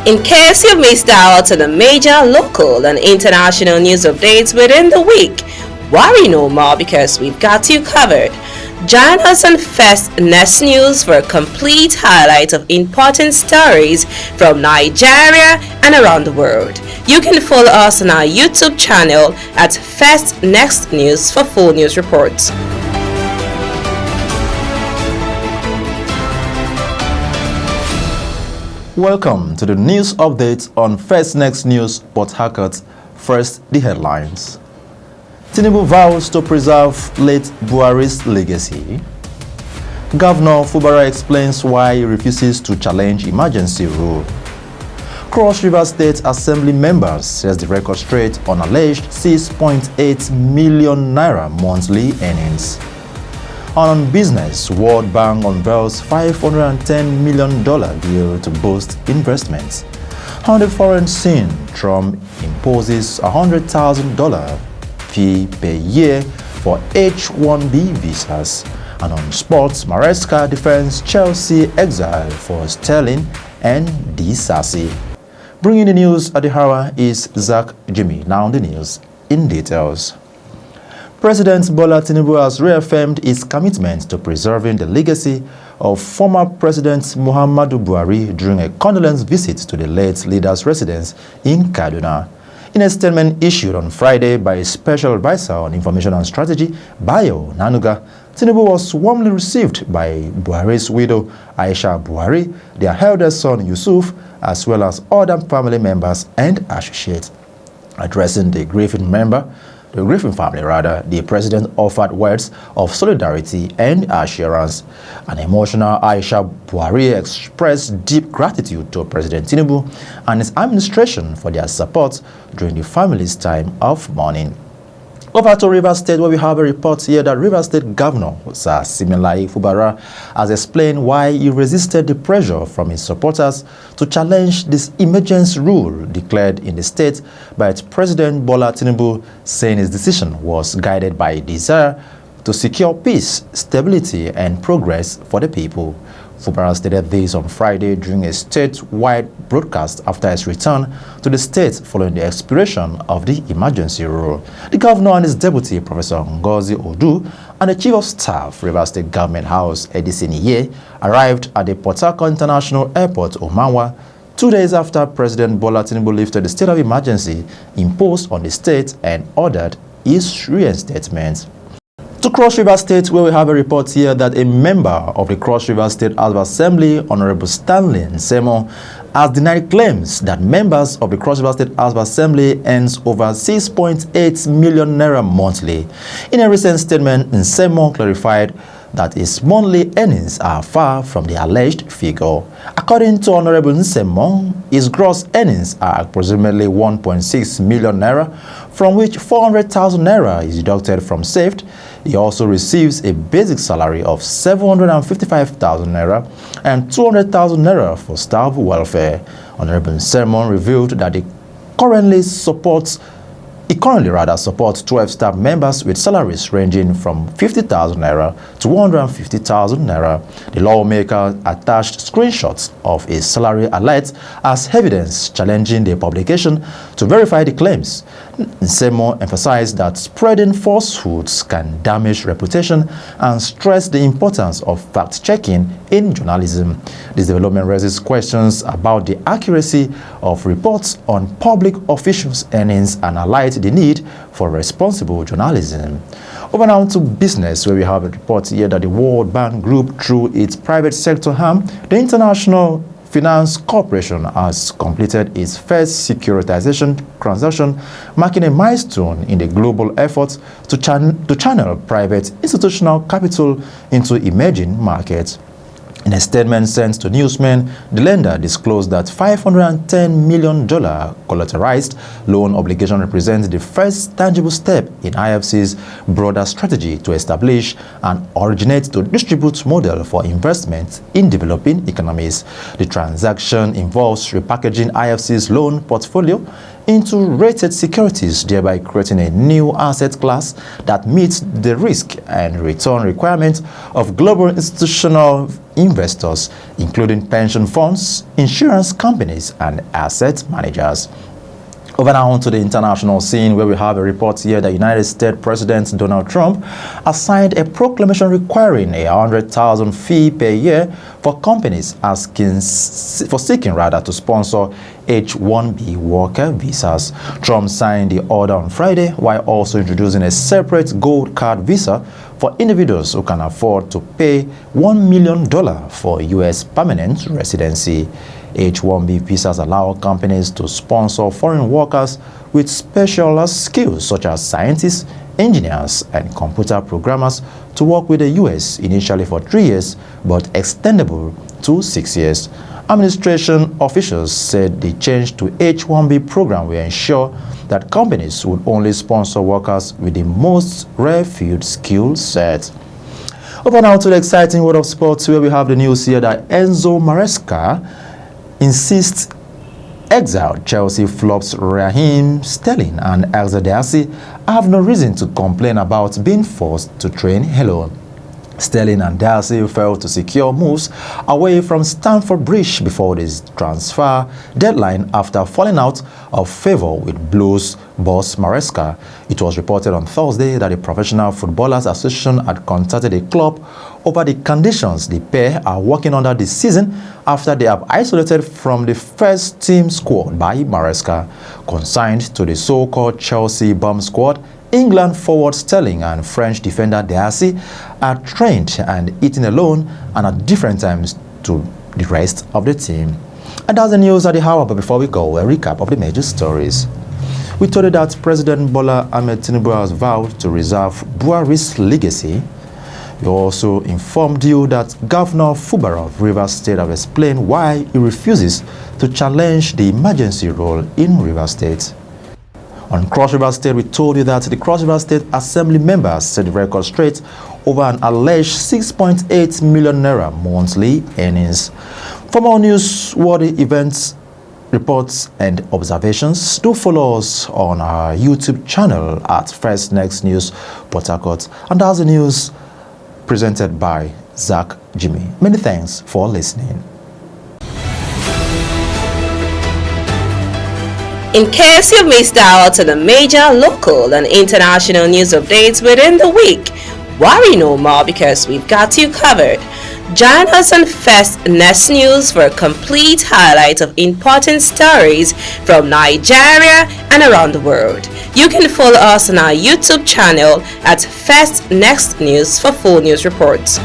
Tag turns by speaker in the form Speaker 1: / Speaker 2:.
Speaker 1: In case you've missed out on the major local and international news updates within the week, worry no more because we've got you covered. Join us on First Next News for a complete highlight of important stories from Nigeria and around the world. You can follow us on our YouTube channel at First Next News for full news reports.
Speaker 2: Welcome to the news update on First Next News Port Harcourt. First, the headlines. Tinubu vows to preserve late Buhari's legacy. Governor Fubara explains why he refuses to challenge emergency rule. Cross River State Assembly members says the record straight on alleged 6.8 million naira monthly earnings. On business, World Bank unveils $510 million deal to boost investments. On the foreign scene, Trump imposes $100,000 fee per year for H-1B visas. And on sports, Maresca defends Chelsea exile for Sterling and Disasi. Bringing the news at the hour is Zach Jimmy. Now the news in details. President Bola Tinubu has reaffirmed his commitment to preserving the legacy of former President Muhammadu Buhari during a condolence visit to the late leader's residence in Kaduna. In a statement issued on Friday by a special advisor on information and strategy, Bayo Nanuga, Tinubu was warmly received by Buhari's widow, Aisha Buhari, their eldest son, Yusuf, as well as other family members and associates. Addressing the grieving family, the president offered words of solidarity and assurance. An emotional Aisha Buhari expressed deep gratitude to President Tinubu and his administration for their support during the family's time of mourning. Over to Rivers State, where we have a report here that Rivers State Governor Sir Siminalayi Fubara has explained why he resisted the pressure from his supporters to challenge this emergency rule declared in the state by its President Bola Tinubu, saying his decision was guided by a desire to secure peace, stability, and progress for the people. Fubara stated this on Friday during a statewide broadcast after his return to the state following the expiration of the emergency rule. The governor and his deputy, Professor Ngozi Odu, and the chief of staff, Rivers State Government House, Edison Iye, arrived at the Port Harcourt International Airport, Omanwa, 2 days after President Bola Tinubu lifted the state of emergency imposed on the state and ordered its reinstatement. To Cross River State, where we have a report here that a member of the Cross River State House of Assembly, Honorable Stanley Nsemo, has denied claims that members of the Cross River State House of Assembly earns over 6.8 million naira monthly. In a recent statement, Nsemo clarified that his monthly earnings are far from the alleged figure. According to Honorable Nsemo, his gross earnings are approximately 1.6 million naira, from which 400,000 naira is deducted from saved. He also receives a basic salary of 755,000 naira and 200,000 naira for staff welfare. Honorable Nsemo revealed that he currently supports 12 staff members with salaries ranging from 50,000 naira to 150,000 naira. The lawmaker attached screenshots of his salary alerts as evidence challenging the publication to verify the claims. Nsemo emphasized that spreading falsehoods can damage reputation and stressed the importance of fact-checking in journalism. This development raises questions about the accuracy of reports on public officials' earnings and highlights the need for responsible journalism. Over now to business, where we have a report here that the World Bank Group, through its private sector arm, the International Finance Corporation, has completed its first securitization transaction, marking a milestone in the global efforts to channel private institutional capital into emerging markets. In a statement sent to newsmen, the lender disclosed that $510 million collateralized loan obligation represents the first tangible step in IFC's broader strategy to establish an originate-to-distribute model for investment in developing economies. The transaction involves repackaging IFC's loan portfolio into rated securities, thereby creating a new asset class that meets the risk and return requirements of global institutional investors, including pension funds, insurance companies, and asset managers. Over now onto the international scene, where we have a report here that United States President Donald Trump has signed a proclamation requiring a $100,000 fee per year for companies seeking to sponsor H-1B worker visas. Trump signed the order on Friday, while also introducing a separate gold card visa for individuals who can afford to pay $1 million for U.S. permanent residency. H-1B visas allow companies to sponsor foreign workers with specialized skills such as scientists, engineers, and computer programmers to work with the U.S. initially for 3 years, but extendable to 6 years. Administration officials said the change to H-1B program will ensure that companies would only sponsor workers with the most rare field skill set. Over now to the exciting world of sports, where we have the news here that Enzo Maresca insists exiled Chelsea flops Raheem Sterling and Elza Darcy have no reason to complain about being forced to train alone. Sterling and Darcy failed to secure moves away from Stamford Bridge before this transfer deadline after falling out of favor with Blues boss Maresca. It was reported on Thursday that the Professional Footballers Association had contacted the club over the conditions the pair are working under this season after they have isolated from the first team squad by Maresca. Consigned to the so-called Chelsea bomb squad, England forward Sterling and French defender Darcy are trained and eating alone and at different times to the rest of the team. And that's the news at the hour, but before we go, a recap of the major stories. We told you that President Bola Ahmed Tinubu has vowed to reserve Buhari's legacy. We also informed you that Governor Fubara of Rivers State has explained why he refuses to challenge the emergency rule in Rivers State. On Cross River State, we told you that the Cross River State Assembly members set the record straight over an alleged 6.8 million naira monthly earnings. For more newsworthy events, reports, and observations, do follow us on our YouTube channel at First Next News Port Harcourt. And that's the news presented by Zach Jimmy. Many thanks for listening.
Speaker 1: In case you missed out on the major local and international news updates within the week, worry no more because we've got you covered. Join us on First Next News for a complete highlight of important stories from Nigeria and around the world. You can follow us on our YouTube channel at First Next News for full news reports.